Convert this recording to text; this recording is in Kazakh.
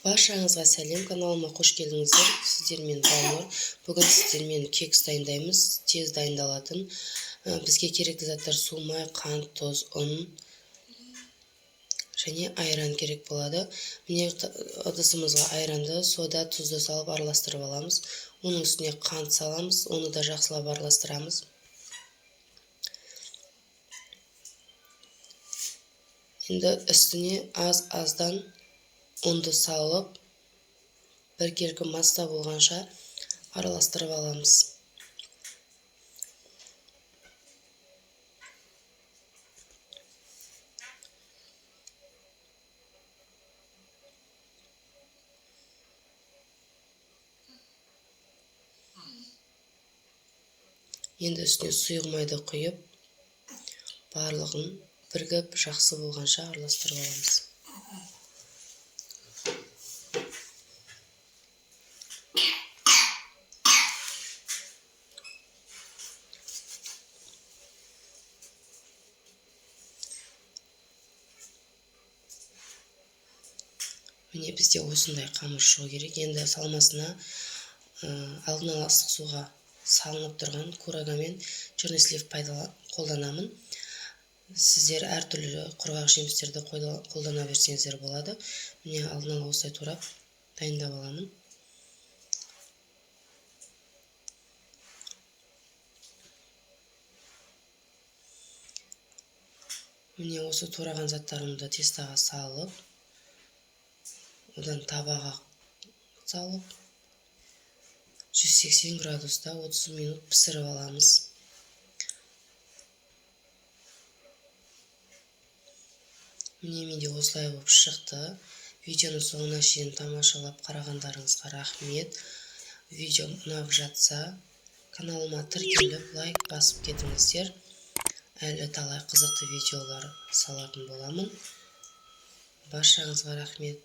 Баршаңызға сәлем, каналыма қош келдіңіздер. Сіздермен Балнұр. Бүгін сіздермен кекс дайындаймыз. Тез дайындалатын. Бізге керекті заттар су, май, қант, тұз, ұн және айран керек болады. Міне ыдысымызға айранды, сода, тұзды салып араластырып аламыз. Оның үстіне қант саламыз. Оны да жақсылап араластырамыз. Енді үстіне аз-аздан ұнды салып, біркелкі маста болғанша араластырып аламыз. Енді үстіне сұйық майды құйып, барлығын бірігіп жақсы болғанша араластырып аламыз. Міне бізде осындай қамыр шығу керек. Енді салмасына алдын ала ыстық суға салынып тұрған курага мен черный слив қолданамын. Сіздер әртүрлі құрғақ жемістерді қолдана берсеңіздер болады. Міне алдын ала осылай турап дайындап аламын. Міне осы тураған заттарымды тестаға салып, одан табаға салып 180 градуста 30 минут пісіріп аламыз. Міне менде осылай болып шықты. Видеоны соңына шейін тамашалап қарағандарыңызға рахмет. Видео ұнап жатса, каналыма тіркеліп, лайк басып кетіңіздер. Әлі талай қызықты видеолар салатын боламын. Баршаңызға рахмет.